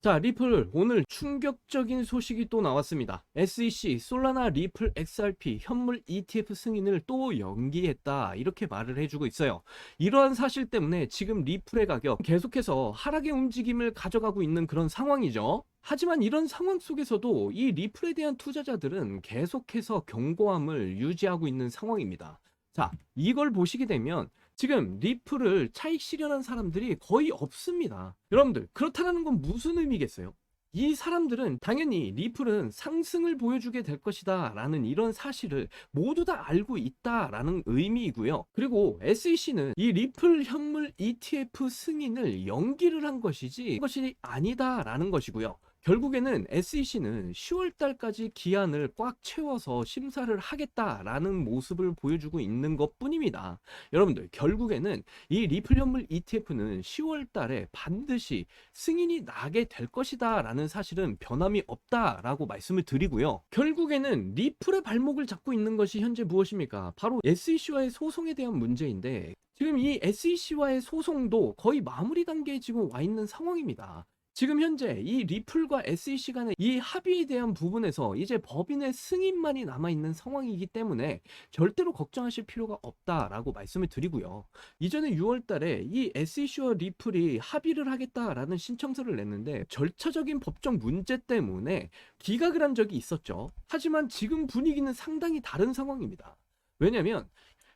자, 리플 오늘 충격적인 소식이 또 나왔습니다. SEC 솔라나 리플 XRP 현물 ETF 승인을 또 연기했다, 이렇게 말을 해주고 있어요. 이러한 사실 때문에 지금 리플의 가격 계속해서 하락의 움직임을 가져가고 있는 그런 상황이죠. 하지만 이런 상황 속에서도 이 리플에 대한 투자자들은 계속해서 견고함을 유지하고 있는 상황입니다. 자, 이걸 보시게 되면 지금 리플을 차익 실현한 사람들이 거의 없습니다. 여러분들, 그렇다는 건 무슨 의미겠어요? 이 사람들은 당연히 리플은 상승을 보여주게 될 것이다 라는 이런 사실을 모두 다 알고 있다라는 의미이고요. 그리고 SEC는 이 리플 현물 ETF 승인을 연기를 한 것이지 그것이 아니다라는 것이고요. 결국에는 SEC는 10월 달까지 기한을 꽉 채워서 심사를 하겠다라는 모습을 보여주고 있는 것뿐입니다. 여러분들, 결국에는 이 리플 현물 ETF는 10월 달에 반드시 승인이 나게 될 것이다 라는 사실은 변함이 없다라고 말씀을 드리고요. 결국에는 리플의 발목을 잡고 있는 것이 현재 무엇입니까? 바로 SEC와의 소송에 대한 문제인데, 지금 이 SEC와의 소송도 거의 마무리 단계에 지금 와 있는 상황입니다. 지금 현재 이 리플과 SEC 간의 이 합의에 대한 부분에서 이제 법인의 승인만이 남아있는 상황이기 때문에 절대로 걱정하실 필요가 없다라고 말씀을 드리고요. 이전에 6월 달에 이 SEC와 리플이 합의를 하겠다라는 신청서를 냈는데 절차적인 법적 문제 때문에 기각을 한 적이 있었죠. 하지만 지금 분위기는 상당히 다른 상황입니다. 왜냐면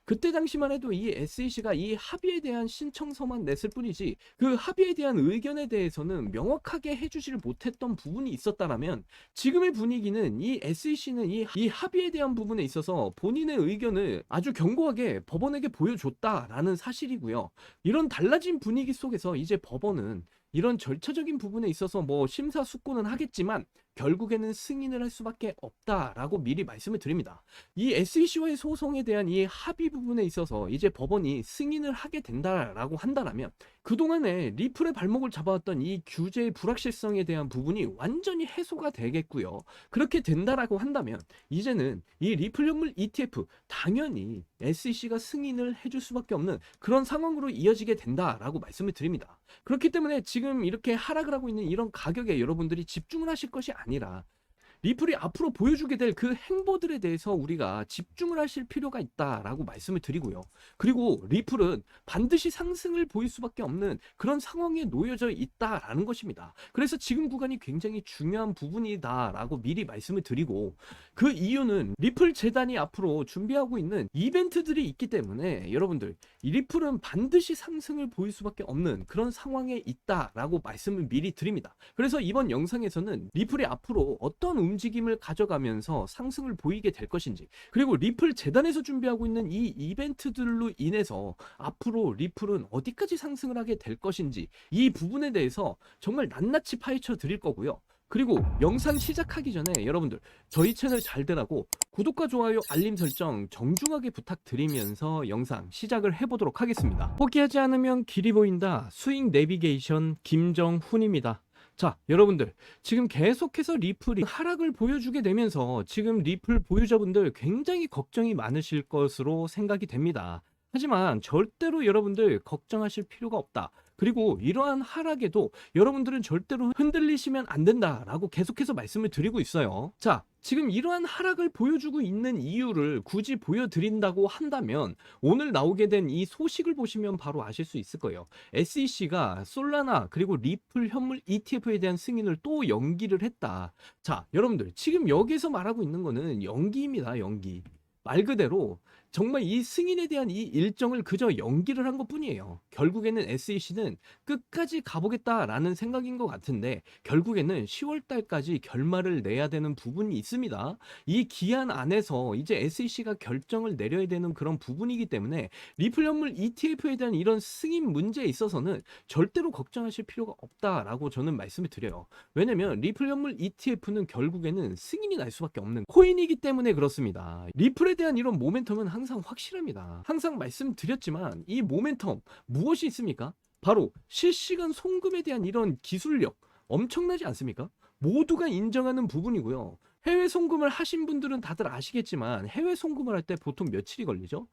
그때 당시만 해도 이 SEC가 이 합의에 대한 신청서만 냈을 뿐이지 그 합의에 대한 의견에 대해서는 명확하게 해주질 못했던 부분이 있었다라면, 지금의 분위기는 이 SEC는 이 합의에 대한 부분에 있어서 본인의 의견을 아주 견고하게 법원에게 보여줬다라는 사실이고요. 이런 달라진 분위기 속에서 이제 법원은 이런 절차적인 부분에 있어서 뭐 심사숙고는 하겠지만 결국에는 승인을 할 수밖에 없다라고 미리 말씀을 드립니다. 이 SEC와의 소송에 대한 이 합의 부분에 있어서 이제 법원이 승인을 하게 된다라고 한다면, 그동안에 리플의 발목을 잡아왔던 이 규제의 불확실성에 대한 부분이 완전히 해소가 되겠고요. 그렇게 된다라고 한다면 이제는 이 리플 현물 ETF 당연히 SEC가 승인을 해줄 수밖에 없는 그런 상황으로 이어지게 된다라고 말씀을 드립니다. 그렇기 때문에 지금 이렇게 하락을 하고 있는 이런 가격에 여러분들이 집중을 하실 것이 아니라 리플이 앞으로 보여주게 될 그 행보들에 대해서 우리가 집중을 하실 필요가 있다라고 말씀을 드리고요. 그리고 리플은 반드시 상승을 보일 수밖에 없는 그런 상황에 놓여져 있다라는 것입니다. 그래서 지금 구간이 굉장히 중요한 부분이다라고 미리 말씀을 드리고, 그 이유는 리플 재단이 앞으로 준비하고 있는 이벤트들이 있기 때문에 여러분들, 이 리플은 반드시 상승을 보일 수밖에 없는 그런 상황에 있다라고 말씀을 미리 드립니다. 그래서 이번 영상에서는 리플이 앞으로 어떤 움직임을 가져가면서 상승을 보이게 될 것인지, 그리고 리플 재단에서 준비하고 있는 이 이벤트들로 인해서 앞으로 리플은 어디까지 상승을 하게 될 것인지, 이 부분에 대해서 정말 낱낱이 파헤쳐 드릴 거고요. 그리고 영상 시작하기 전에 여러분들, 저희 채널 잘 되라고 구독과 좋아요, 알림 설정 정중하게 부탁드리면서 영상 시작을 해보도록 하겠습니다. 포기하지 않으면 길이 보인다, 스윙 내비게이션 김정훈입니다. 자, 여러분들, 지금 계속해서 리플이 하락을 보여주게 되면서 지금 리플 보유자분들 굉장히 걱정이 많으실 것으로 생각이 됩니다. 하지만 절대로 여러분들 걱정하실 필요가 없다. 그리고 이러한 하락에도 여러분들은 절대로 흔들리시면 안 된다라고 계속해서 말씀을 드리고 있어요. 자, 지금 이러한 하락을 보여주고 있는 이유를 굳이 보여드린다고 한다면 오늘 나오게 된 이 소식을 보시면 바로 아실 수 있을 거예요. SEC가 솔라나 그리고 리플 현물 ETF에 대한 승인을 또 연기를 했다. 자, 여러분들, 지금 여기서 말하고 있는 거는 연기입니다. 연기. 말 그대로 정말 이 승인에 대한 이 일정을 그저 연기를 한 것뿐이에요. 결국에는 SEC는 끝까지 가보겠다라는 생각인 것 같은데 결국에는 10월 달까지 결말을 내야 되는 부분이 있습니다. 이 기한 안에서 이제 SEC가 결정을 내려야 되는 그런 부분이기 때문에 리플 현물 ETF에 대한 이런 승인 문제에 있어서는 절대로 걱정하실 필요가 없다라고 저는 말씀을 드려요. 왜냐면 리플 현물 ETF는 결국에는 승인이 날 수밖에 없는 코인이기 때문에 그렇습니다. 리플에 대한 이런 모멘텀은 항상 확실합니다. 항상 말씀드렸지만 이 모멘텀 무엇이 있습니까? 바로 실시간 송금에 대한 이런 기술력, 엄청나지 않습니까? 모두가 인정하는 부분이고요. 해외 송금을 하신 분들은 다들 아시겠지만 해외 송금을 할 때 보통 며칠이 걸리죠?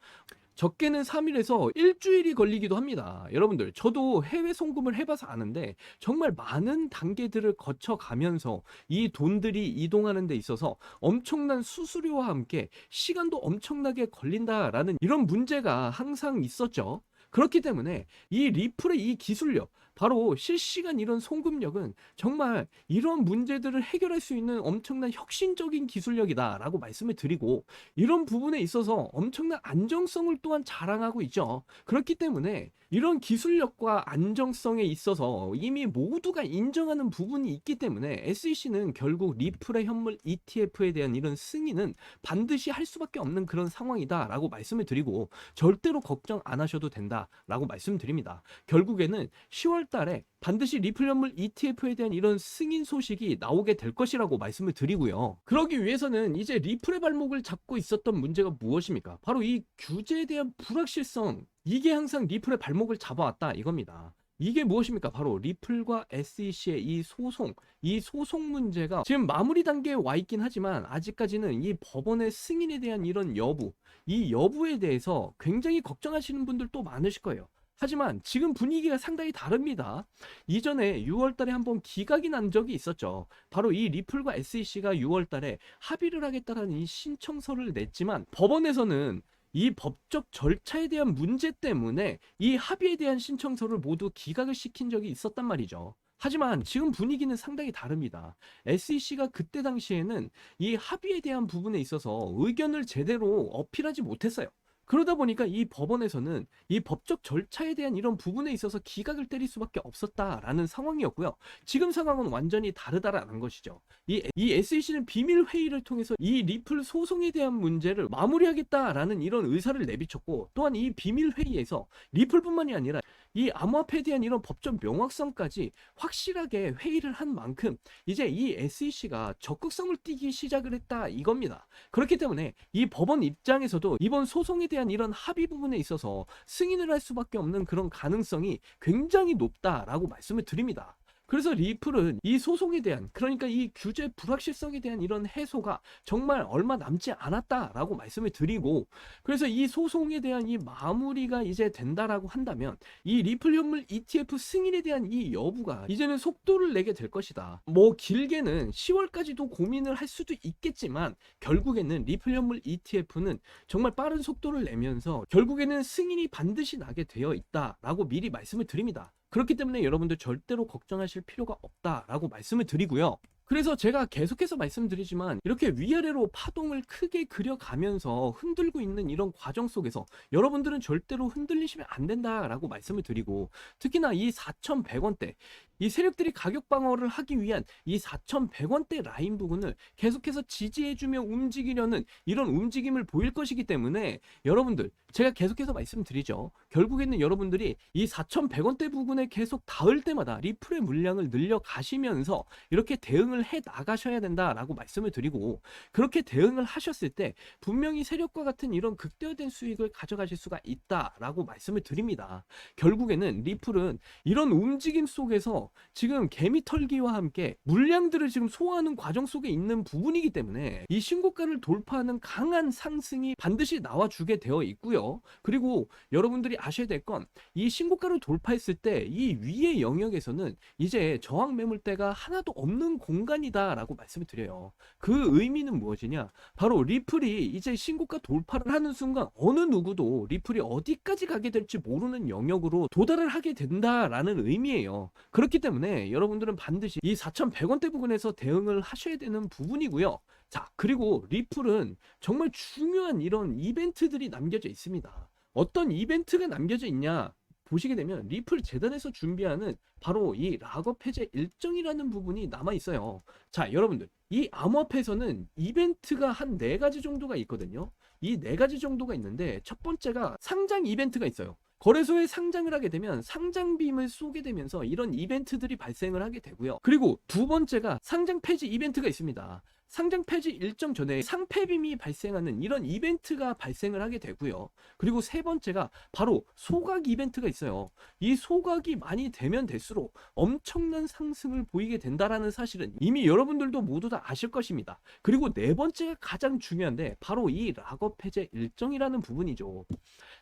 적게는 3일에서 일주일이 걸리기도 합니다. 여러분들, 저도 해외 송금을 해봐서 아는데 정말 많은 단계들을 거쳐가면서 이 돈들이 이동하는 데 있어서 엄청난 수수료와 함께 시간도 엄청나게 걸린다라는 이런 문제가 항상 있었죠. 그렇기 때문에 이 리플의 이 기술력, 바로 실시간 이런 송금력은 정말 이런 문제들을 해결할 수 있는 엄청난 혁신적인 기술력이다라고 말씀을 드리고, 이런 부분에 있어서 엄청난 안정성을 또한 자랑하고 있죠. 그렇기 때문에 이런 기술력과 안정성에 있어서 이미 모두가 인정하는 부분이 있기 때문에 SEC는 결국 리플의 현물 ETF에 대한 이런 승인은 반드시 할 수밖에 없는 그런 상황이다라고 말씀을 드리고, 절대로 걱정 안 하셔도 된다라고 말씀드립니다. 결국에는 10월 달에 반드시 리플 현물 ETF에 대한 이런 승인 소식이 나오게 될 것이라고 말씀을 드리고요. 그러기 위해서는 이제 리플의 발목을 잡고 있었던 문제가 무엇입니까? 바로 이 규제에 대한 불확실성, 이게 항상 리플의 발목을 잡아왔다 이겁니다. 이게 무엇입니까? 바로 리플과 SEC의 이 소송 문제가 지금 마무리 단계에 와 있긴 하지만 아직까지는 이 법원의 승인에 대한 이런 여부, 이 여부에 대해서 굉장히 걱정하시는 분들도 많으실 거예요. 하지만 지금 분위기가 상당히 다릅니다. 이전에 6월 달에 한번 기각이 난 적이 있었죠. 바로 이 리플과 SEC가 6월 달에 합의를 하겠다는 이 신청서를 냈지만 법원에서는 이 법적 절차에 대한 문제 때문에 이 합의에 대한 신청서를 모두 기각을 시킨 적이 있었단 말이죠. 하지만 지금 분위기는 상당히 다릅니다. SEC가 그때 당시에는 이 합의에 대한 부분에 있어서 의견을 제대로 어필하지 못했어요. 그러다 보니까 이 법원에서는 이 법적 절차에 대한 이런 부분에 있어서 기각을 때릴 수밖에 없었다라는 상황이었고요. 지금 상황은 완전히 다르다라는 것이죠. 이 SEC는 비밀 회의를 통해서 이 리플 소송에 대한 문제를 마무리하겠다라는 이런 의사를 내비쳤고, 또한 이 비밀 회의에서 리플뿐만이 아니라 이 암호화폐에 대한 이런 법적 명확성까지 확실하게 회의를 한 만큼 이제 이 SEC가 적극성을 띠기 시작을 했다 이겁니다. 그렇기 때문에 이 법원 입장에서도 이번 소송에 대한 이런 합의 부분에 있어서 승인을 할 수밖에 없는 그런 가능성이 굉장히 높다라고 말씀을 드립니다. 그래서 리플은 이 소송에 대한, 그러니까 이 규제 불확실성에 대한 이런 해소가 정말 얼마 남지 않았다라고 말씀을 드리고, 그래서 이 소송에 대한 이 마무리가 이제 된다라고 한다면 이 리플 현물 ETF 승인에 대한 이 여부가 이제는 속도를 내게 될 것이다. 뭐 길게는 10월까지도 고민을 할 수도 있겠지만 결국에는 리플 현물 ETF는 정말 빠른 속도를 내면서 결국에는 승인이 반드시 나게 되어 있다라고 미리 말씀을 드립니다. 그렇기 때문에 여러분들 절대로 걱정하실 필요가 없다라고 말씀을 드리고요. 그래서 제가 계속해서 말씀드리지만 이렇게 위아래로 파동을 크게 그려가면서 흔들고 있는 이런 과정 속에서 여러분들은 절대로 흔들리시면 안 된다라고 말씀을 드리고, 특히나 이 4,100원대, 이 세력들이 가격 방어를 하기 위한 이 4,100원대 라인 부분을 계속해서 지지해주며 움직이려는 이런 움직임을 보일 것이기 때문에 여러분들, 제가 계속해서 말씀드리죠. 결국에는 여러분들이 이 4,100원대 부분에 계속 닿을 때마다 리플의 물량을 늘려가시면서 이렇게 대응을 해 나가셔야 된다라고 말씀을 드리고, 그렇게 대응을 하셨을 때 분명히 세력과 같은 이런 극대화된 수익을 가져가실 수가 있다라고 말씀을 드립니다. 결국에는 리플은 이런 움직임 속에서 지금 개미 털기와 함께 물량들을 지금 소화하는 과정 속에 있는 부분이기 때문에 이 신고가를 돌파하는 강한 상승이 반드시 나와주게 되어 있고요. 그리고 여러분들이 아셔야 될 건 이 신고가를 돌파했을 때 이 위의 영역에서는 이제 저항 매물대가 하나도 없는 공간이다 라고 말씀을 드려요. 그 의미는 무엇이냐, 바로 리플이 이제 신고가 돌파를 하는 순간 어느 누구도 리플이 어디까지 가게 될지 모르는 영역으로 도달을 하게 된다라는 의미예요. 그렇기 때문에 여러분들은 반드시 이 4,100원대 부분에서 대응을 하셔야 되는 부분이고요. 자, 그리고 리플은 정말 중요한 이런 이벤트들이 남겨져 있습니다. 어떤 이벤트가 남겨져 있냐 보시게 되면 리플 재단에서 준비하는 바로 이 락업 해제 일정이라는 부분이 남아 있어요. 자, 여러분들, 이 암호화폐에서는 이벤트가 한 4가지 정도가 있거든요. 이 4가지 정도가 있는데, 첫 번째가 상장 이벤트가 있어요. 거래소에 상장을 하게 되면 상장빔을 쏘게 되면서 이런 이벤트들이 발생을 하게 되고요. 그리고 두 번째가 상장 폐지 이벤트가 있습니다. 상장 폐지 일정 전에 상폐빔이 발생하는 이런 이벤트가 발생을 하게 되고요. 그리고 세 번째가 바로 소각 이벤트가 있어요. 이 소각이 많이 되면 될수록 엄청난 상승을 보이게 된다라는 사실은 이미 여러분들도 모두 다 아실 것입니다. 그리고 네 번째가 가장 중요한데 바로 이 락업 해제 일정이라는 부분이죠.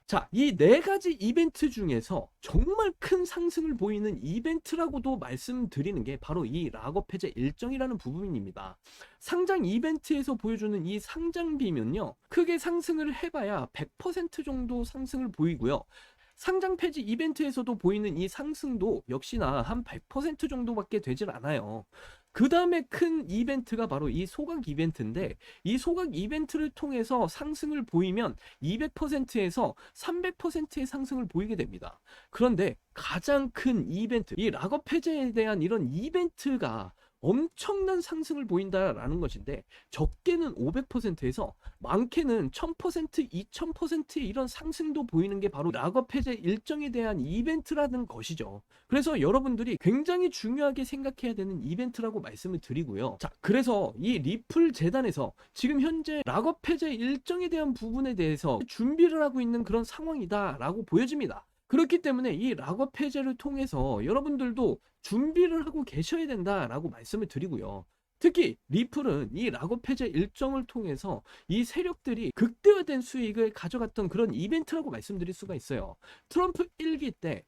자, 이 네 가지 이벤트 중에서 정말 큰 상승을 보이는 이벤트라고도 말씀드리는 게 바로 이 락업 해제 일정이라는 부분입니다. 상장 이벤트에서 보여주는 이 상장비면요, 크게 상승을 해봐야 100% 정도 상승을 보이고요. 상장 폐지 이벤트에서도 보이는 이 상승도 역시나 한 100% 정도밖에 되질 않아요. 그 다음에 큰 이벤트가 바로 이 소각 이벤트인데, 이 소각 이벤트를 통해서 상승을 보이면 200%에서 300%의 상승을 보이게 됩니다. 그런데 가장 큰 이벤트, 이 락업 해제에 대한 이런 이벤트가 엄청난 상승을 보인다라는 것인데, 적게는 500%에서 많게는 1000%, 2000%의 이런 상승도 보이는 게 바로 락업 해제 일정에 대한 이벤트라는 것이죠. 그래서 여러분들이 굉장히 중요하게 생각해야 되는 이벤트라고 말씀을 드리고요. 자, 그래서 이 리플 재단에서 지금 현재 락업 해제 일정에 대한 부분에 대해서 준비를 하고 있는 그런 상황이다라고 보여집니다. 그렇기 때문에 이 락업 해제를 통해서 여러분들도 준비를 하고 계셔야 된다라고 말씀을 드리고요. 특히 리플은 이 락업 해제 일정을 통해서 이 세력들이 극대화된 수익을 가져갔던 그런 이벤트라고 말씀드릴 수가 있어요. 트럼프 1기 때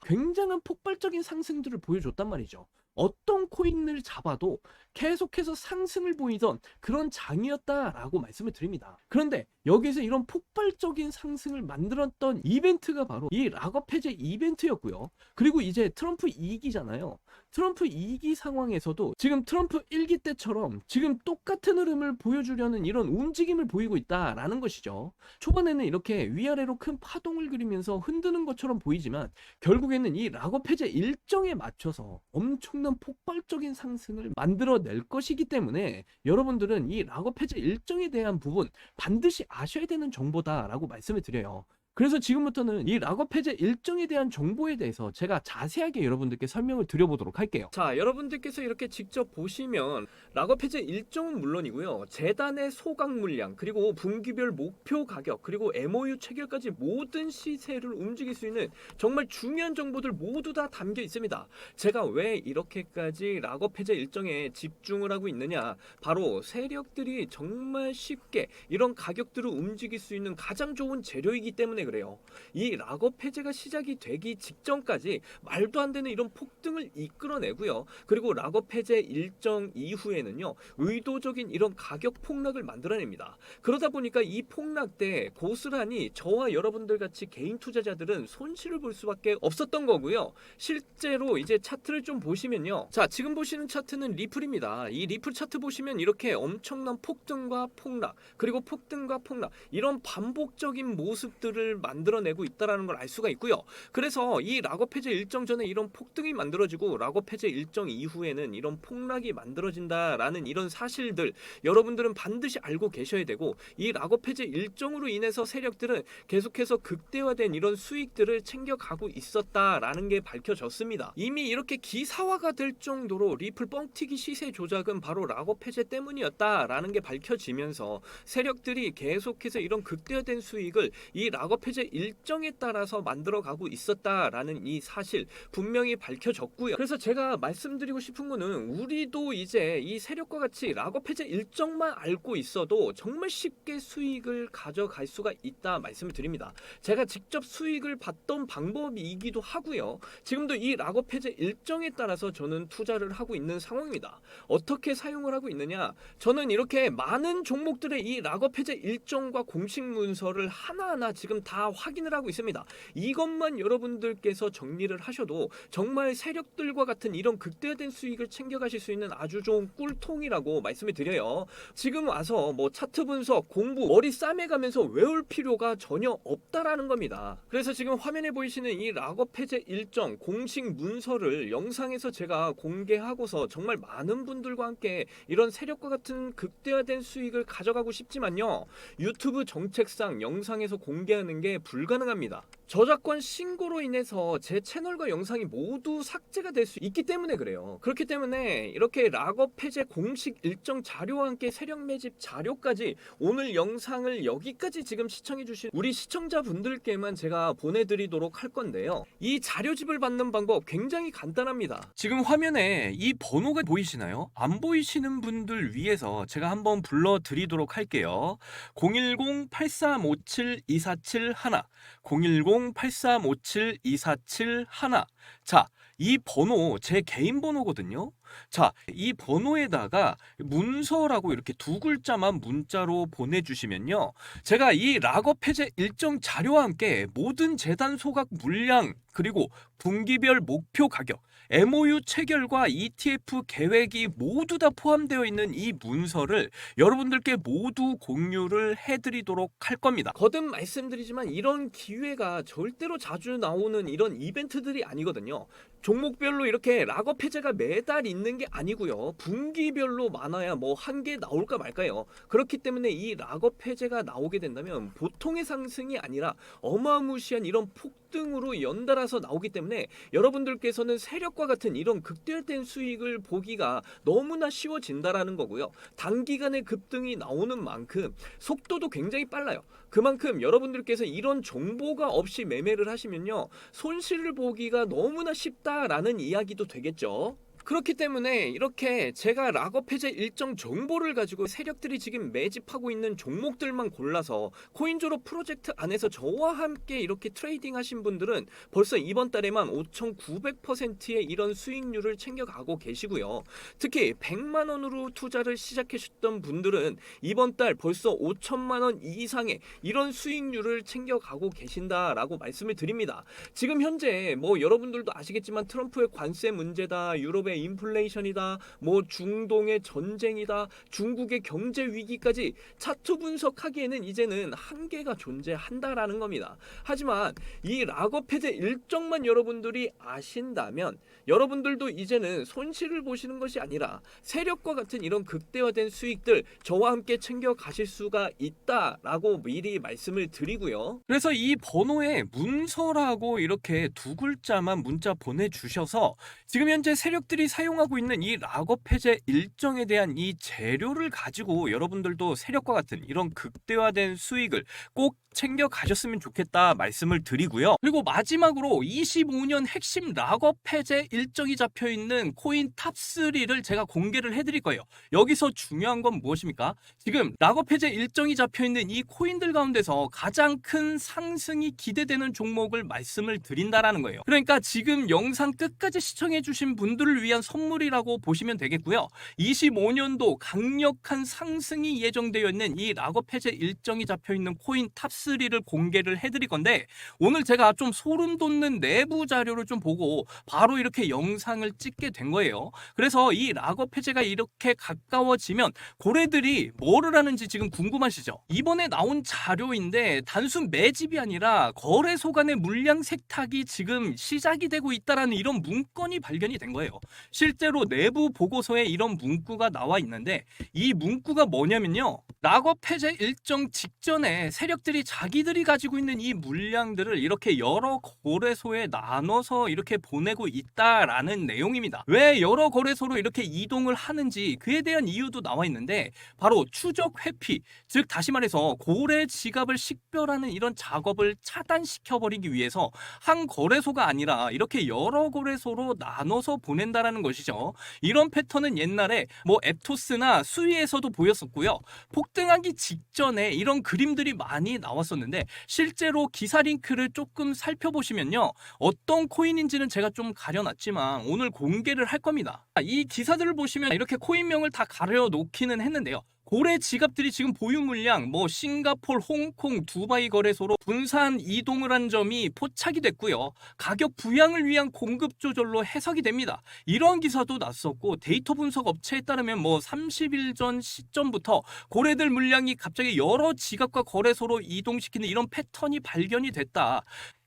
굉장한 폭발적인 상승들을 보여줬단 말이죠. 어떤 코인을 잡아도 계속해서 상승을 보이던 그런 장이었다라고 말씀을 드립니다. 그런데 여기서 이런 폭발적인 상승을 만들었던 이벤트가 바로 이 락업 해제 이벤트였고요. 그리고 이제 트럼프 2기잖아요. 트럼프 2기 상황에서도 지금 트럼프 1기 때처럼 지금 똑같은 흐름을 보여주려는 이런 움직임을 보이고 있다라는 것이죠. 초반에는 이렇게 위아래로 큰 파동을 그리면서 흔드는 것처럼 보이지만 결국에는 이 락업 해제 일정에 맞춰서 엄청난 폭발적인 상승을 만들어낼 것이기 때문에 여러분들은 이 락업 해제 일정에 대한 부분 반드시 아셔야 되는 정보다라고 말씀을 드려요. 그래서 지금부터는 이 락업 해제 일정에 대한 정보에 대해서 제가 자세하게 여러분들께 설명을 드려보도록 할게요. 자, 여러분들께서 이렇게 직접 보시면 락업 해제 일정은 물론이고요, 재단의 소각 물량, 그리고 분기별 목표 가격, 그리고 MOU 체결까지 모든 시세를 움직일 수 있는 정말 중요한 정보들 모두 다 담겨 있습니다. 제가 왜 이렇게까지 락업 해제 일정에 집중을 하고 있느냐, 바로 세력들이 정말 쉽게 이런 가격들을 움직일 수 있는 가장 좋은 재료이기 때문에 그래요. 이 락업 해제가 시작이 되기 직전까지 말도 안 되는 이런 폭등을 이끌어내고요. 그리고 락업 해제 일정 이후에는요, 의도적인 이런 가격 폭락을 만들어냅니다. 그러다 보니까 이 폭락 때 고스란히 저와 여러분들 같이 개인 투자자들은 손실을 볼 수밖에 없었던 거고요. 실제로 이제 차트를 좀 보시면요. 자, 지금 보시는 차트는 리플입니다. 이 리플 차트 보시면 이렇게 엄청난 폭등과 폭락, 그리고 폭등과 폭락, 이런 반복적인 모습들을 만들어내고 있다는 걸 알 수가 있고요. 그래서 이 락업 해제 일정 전에 이런 폭등이 만들어지고 락업 해제 일정 이후에는 이런 폭락이 만들어진다라는 이런 사실들 여러분들은 반드시 알고 계셔야 되고, 이 락업 해제 일정으로 인해서 세력들은 계속해서 극대화된 이런 수익들을 챙겨가고 있었다라는 게 밝혀졌습니다. 이미 이렇게 기사화가 될 정도로 리플 뻥튀기 시세 조작은 바로 락업 해제 때문이었다라는 게 밝혀지면서 세력들이 계속해서 이런 극대화된 수익을 이 락업 해제 일정에 따라서 만들어가고 있었다라는 이 사실 분명히 밝혀졌고요. 그래서 제가 말씀드리고 싶은 거는, 우리도 이제 이 세력과 같이 락업 해제 일정만 알고 있어도 정말 쉽게 수익을 가져갈 수가 있다 말씀을 드립니다. 제가 직접 수익을 봤던 방법이기도 하고요. 지금도 이 락업 해제 일정에 따라서 저는 투자를 하고 있는 상황입니다. 어떻게 사용을 하고 있느냐, 저는 이렇게 많은 종목들의 이 락업 해제 일정과 공식 문서를 하나하나 지금 다 확인을 하고 있습니다. 이것만 여러분들께서 정리를 하셔도 정말 세력들과 같은 이런 극대화된 수익을 챙겨가실 수 있는 아주 좋은 꿀통이라고 말씀을 드려요. 지금 와서 뭐 차트 분석, 공부, 머리 싸매가면서 외울 필요가 전혀 없다라는 겁니다. 그래서 지금 화면에 보이시는 이 락업 해제 일정 공식 문서를 영상에서 제가 공개하고서 정말 많은 분들과 함께 이런 세력과 같은 극대화된 수익을 가져가고 싶지만요, 유튜브 정책상 영상에서 공개하는 게 불가능합니다. 저작권 신고로 인해서 제 채널과 영상이 모두 삭제가 될 수 있기 때문에 그래요. 그렇기 때문에 이렇게 락업 해제 공식 일정 자료와 함께 세력 매집 자료까지 오늘 영상을 여기까지 지금 시청해주신 우리 시청자분들께만 제가 보내드리도록 할 건데요. 이 자료집을 받는 방법 굉장히 간단합니다. 지금 화면에 이 번호가 보이시나요? 안 보이시는 분들 위해서 제가 한번 불러드리도록 할게요. 010-8357-2471 010-8357-2471 자, 이 번호 제 개인 번호거든요. 자, 이 번호에다가 문서라고 이렇게 두 글자만 문자로 보내주시면요, 제가 이 락업 해제 일정 자료와 함께 모든 재단 소각 물량 그리고 분기별 목표 가격, MOU 체결과 ETF 계획이 모두 다 포함되어 있는 이 문서를 여러분들께 모두 공유를 해드리도록 할 겁니다. 거듭 말씀드리지만 이런 기회가 절대로 자주 나오는 이런 이벤트들이 아니거든요. 종목별로 이렇게 락업 해제가 매달 있는 게 아니고요. 분기별로 많아야 뭐 한 개 나올까 말까요. 그렇기 때문에 이 락업 해제가 나오게 된다면 보통의 상승이 아니라 어마무시한 이런 폭등으로 연달아서 나오기 때문에 여러분들께서는 세력과 같은 이런 극대화된 수익을 보기가 너무나 쉬워진다라는 거고요. 단기간에 급등이 나오는 만큼 속도도 굉장히 빨라요. 그만큼 여러분들께서 이런 정보가 없이 매매를 하시면요, 손실을 보기가 너무나 쉽다라는 이야기도 되겠죠. 그렇기 때문에 이렇게 제가 락업 해제 일정 정보를 가지고 세력들이 지금 매집하고 있는 종목들만 골라서 코인조로 프로젝트 안에서 저와 함께 이렇게 트레이딩 하신 분들은 벌써 이번 달에만 5,900%의 이런 수익률을 챙겨가고 계시고요. 특히 100만 원으로 투자를 시작하셨던 분들은 이번 달 벌써 5천만 원 이상의 이런 수익률을 챙겨가고 계신다라고 말씀을 드립니다. 지금 현재 뭐 여러분들도 아시겠지만 트럼프의 관세 문제다, 유럽의 인플레이션이다, 뭐 중동의 전쟁이다, 중국의 경제 위기까지 차트 분석하기에는 이제는 한계가 존재한다라는 겁니다. 하지만 이 락업 해제 일정만 여러분들이 아신다면 여러분들도 이제는 손실을 보시는 것이 아니라 세력과 같은 이런 극대화된 수익들 저와 함께 챙겨 가실 수가 있다라고 미리 말씀을 드리고요. 그래서 이 번호에 문서라고 이렇게 두 글자만 문자 보내주셔서 지금 현재 세력들이 사용하고 있는 이 락업 해제 일정에 대한 이 재료를 가지고 여러분들도 세력과 같은 이런 극대화된 수익을 꼭 챙겨 가셨으면 좋겠다 말씀을 드리고요. 그리고 마지막으로 25년 핵심 락업 해제 일정이 잡혀 있는 코인 탑3를 제가 공개를 해드릴 거예요. 여기서 중요한 건 무엇입니까? 지금 락업 해제 일정이 잡혀 있는 이 코인들 가운데서 가장 큰 상승이 기대되는 종목을 말씀을 드린다라는 거예요. 그러니까 지금 영상 끝까지 시청해 주신 분들을 위한 선물이라고 보시면 되겠고요. 25년도 강력한 상승이 예정되어 있는 이 락업 해제 일정이 잡혀 있는 코인 탑3를 공개를 해드릴 건데, 오늘 제가 좀 소름 돋는 내부 자료를 좀 보고 바로 이렇게 영상을 찍게 된 거예요. 그래서 이 락업 해제가 이렇게 가까워지면 고래들이 뭐를 하는지 지금 궁금하시죠? 이번에 나온 자료인데 단순 매집이 아니라 거래소 간의 물량 세탁이 지금 시작이 되고 있다라는 이런 문건이 발견이 된 거예요. 실제로 내부 보고서에 이런 문구가 나와 있는데, 이 문구가 뭐냐면요, 락업 해제 일정 직전에 세력들이 자기들이 가지고 있는 이 물량들을 이렇게 여러 거래소에 나눠서 이렇게 보내고 있다라는 내용입니다. 왜 여러 거래소로 이렇게 이동을 하는지 그에 대한 이유도 나와 있는데, 바로 추적 회피, 즉 다시 말해서 고래 지갑을 식별하는 이런 작업을 차단시켜버리기 위해서 한 거래소가 아니라 이렇게 여러 거래소로 나눠서 보낸다라는 것이죠. 이런 패턴은 옛날에 뭐 앱토스나 수위에서도 보였었고요. 폭등하기 직전에 이런 그림들이 많이 나왔었는데, 실제로 기사 링크를 조금 살펴보시면요, 어떤 코인인지는 제가 좀 가려놨지만 오늘 공개를 할 겁니다. 이 기사들을 보시면 이렇게 코인명을 다 가려놓기는 했는데요, 고래 지갑들이 지금 보유 물량 뭐 싱가폴, 홍콩, 두바이 거래소로 분산 이동을 한 점이 포착이 됐고요. 가격 부양을 위한 공급 조절로 해석이 됩니다. 이런 기사도 났었고, 데이터 분석 업체에 따르면 뭐 30일 전 시점부터 고래들 물량이 갑자기 여러 지갑과 거래소로 이동시키는 이런 패턴이 발견이 됐다.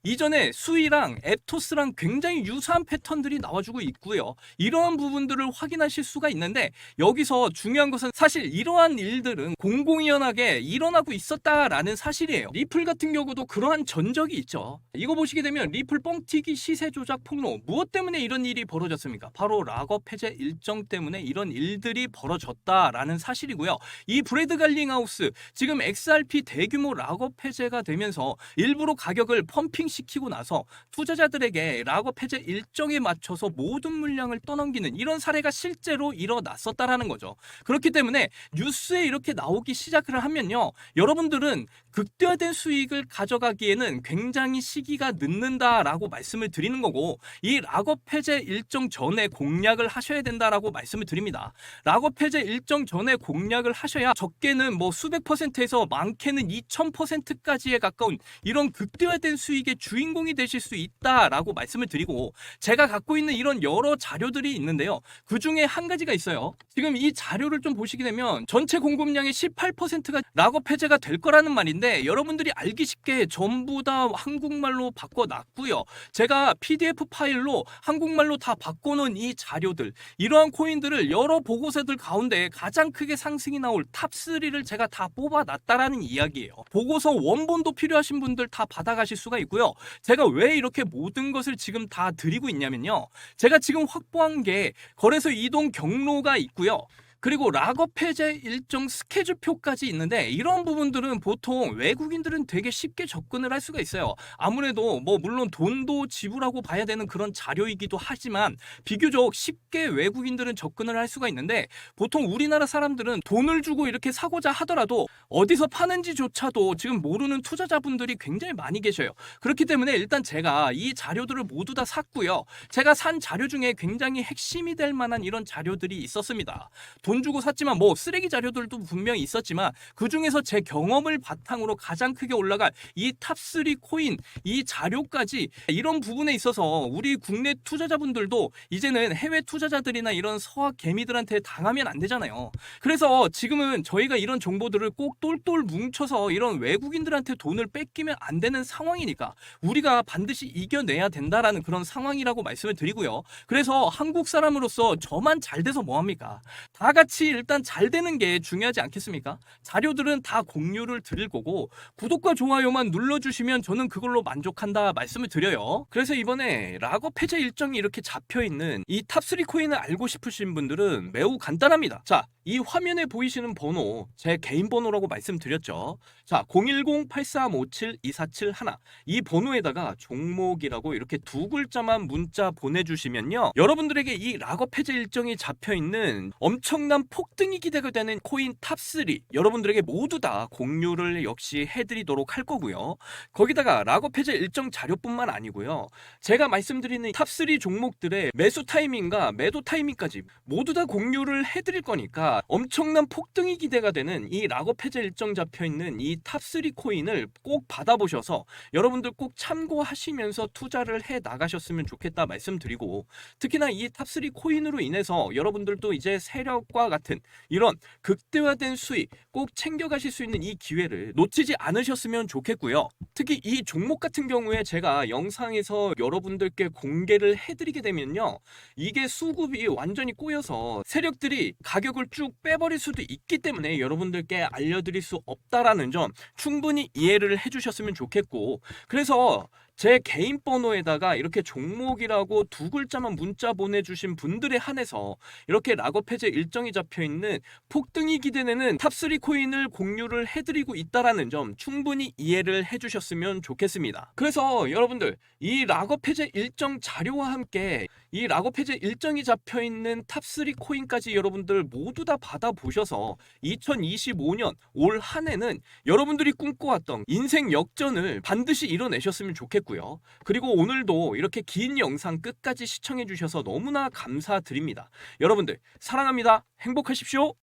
이전에 수이랑 앱토스랑 굉장히 유사한 패턴들이 나와주고 있고요. 이러한 부분들을 확인하실 수가 있는데 여기서 중요한 것은 사실 이러한 일들은 공공연하게 일어나고 있었다라는 사실이에요. 리플 같은 경우도 그러한 전적이 있죠. 이거 보시게 되면 리플 뻥튀기 시세 조작 폭로, 무엇 때문에 이런 일이 벌어졌습니까? 바로 락업 해제 일정 때문에 이런 일들이 벌어졌다라는 사실이고요. 이 브래드 갈링하우스 지금 XRP 대규모 락업 해제가 되면서 일부러 가격을 펌핑시키고 나서 투자자들에게 락업 해제 일정에 맞춰서 모든 물량을 떠넘기는 이런 사례가 실제로 일어났었다라는 거죠. 그렇기 때문에 뉴스에 이렇게 나오기 시작을 하면요, 여러분들은 극대화된 수익을 가져가기에는 굉장히 시기가 늦는다라고 말씀을 드리는 거고, 이 락업 해제 일정 전에 공략을 하셔야 된다라고 말씀을 드립니다. 락업 해제 일정 전에 공략을 하셔야 적게는 뭐 수백 %에서 많게는 2000%까지에 가까운 이런 극대화된 수익의 주인공이 되실 수 있다라고 말씀을 드리고, 제가 갖고 있는 이런 여러 자료들이 있는데요, 그 중에 한 가지가 있어요. 지금 이 자료를 좀 보시게 되면 전체 공급량의 18%가 락업 해제가 될 거라는 말인데, 여러분들이 알기 쉽게 전부 다 한국말로 바꿔놨고요. 제가 PDF 파일로 한국말로 다 바꿔놓은 이 자료들, 이러한 코인들을 여러 보고서들 가운데 가장 크게 상승이 나올 탑3를 제가 다 뽑아놨다라는 이야기예요. 보고서 원본도 필요하신 분들 다 받아가실 수가 있고요. 제가 왜 이렇게 모든 것을 지금 다 드리고 있냐면요, 제가 지금 확보한 게 거래소 이동 경로가 있고요, 그리고 락업 해제 일정 스케줄표까지 있는데, 이런 부분들은 보통 외국인들은 되게 쉽게 접근을 할 수가 있어요. 아무래도 뭐 물론 돈도 지불하고 봐야 되는 그런 자료이기도 하지만 비교적 쉽게 외국인들은 접근을 할 수가 있는데, 보통 우리나라 사람들은 돈을 주고 이렇게 사고자 하더라도 어디서 파는지조차도 지금 모르는 투자자분들이 굉장히 많이 계셔요. 그렇기 때문에 일단 제가 이 자료들을 모두 다 샀고요. 제가 산 자료 중에 굉장히 핵심이 될 만한 이런 자료들이 있었습니다. 돈 주고 샀지만 뭐 쓰레기 자료들도 분명히 있었지만, 그 중에서 제 경험을 바탕으로 가장 크게 올라갈 이 탑3 코인, 이 자료까지, 이런 부분에 있어서 우리 국내 투자자분들도 이제는 해외 투자자들이나 이런 서학 개미들한테 당하면 안 되잖아요. 그래서 지금은 저희가 이런 정보들을 꼭 똘똘 뭉쳐서 이런 외국인들한테 돈을 뺏기면 안 되는 상황이니까 우리가 반드시 이겨내야 된다라는 그런 상황이라고 말씀을 드리고요. 그래서 한국 사람으로서 저만 잘 돼서 뭐합니까? 다 같이 일단 잘 되는 게 중요하지 않겠습니까? 자료들은 다 공유를 드릴 거고, 구독과 좋아요만 눌러주시면 저는 그걸로 만족한다 말씀을 드려요. 그래서 이번에 락업 해제 일정이 이렇게 잡혀있는 이 탑3 코인을 알고 싶으신 분들은 매우 간단합니다. 자, 이 화면에 보이시는 번호, 제 개인 번호라고 말씀드렸죠. 자, 010-8357-2471, 이 번호에다가 종목이라고 이렇게 두 글자만 문자 보내주시면요, 여러분들에게 이 락업 해제 일정이 잡혀있는 엄청난 폭등이 기대가 되는 코인 탑3 여러분들에게 모두 다 공유를 역시 해드리도록 할 거고요. 거기다가 락업 해제 일정 자료뿐만 아니고요, 제가 말씀드리는 탑3 종목들의 매수 타이밍과 매도 타이밍까지 모두 다 공유를 해드릴 거니까, 엄청난 폭등이 기대가 되는 이 락업 해제 일정 잡혀있는 이 탑3 코인을 꼭 받아보셔서 여러분들 꼭 참고하시면서 투자를 해 나가셨으면 좋겠다 말씀드리고, 특히나 이 탑3 코인으로 인해서 여러분들도 이제 세력과 같은 이런 극대화된 수익 꼭 챙겨가실 수 있는 이 기회를 놓치지 않으셨으면 좋겠고요. 특히 이 종목 같은 경우에 제가 영상에서 여러분들께 공개를 해드리게 되면요, 이게 수급이 완전히 꼬여서 세력들이 가격을 쭉 빼버릴 수도 있기 때문에 여러분들께 알려드릴 수 없다라는 점 충분히 이해를 해주셨으면 좋겠고, 그래서 제 개인 번호에다가 이렇게 종목이라고 두 글자만 문자 보내주신 분들에 한해서 이렇게 락업 해제 일정이 잡혀있는 폭등이 기대되는 탑3 코인을 공유를 해드리고 있다라는 점 충분히 이해를 해주셨으면 좋겠습니다. 그래서 여러분들, 이 락업 해제 일정 자료와 함께 이 락업 해제 일정이 잡혀있는 탑3 코인까지 여러분들 모두 다 받아보셔서 2025년 올 한 해는 여러분들이 꿈꿔왔던 인생 역전을 반드시 이뤄내셨으면 좋겠고요. 그리고 오늘도 이렇게 긴 영상 끝까지 시청해 주셔서 너무나 감사드립니다. 여러분들 사랑합니다. 행복하십시오.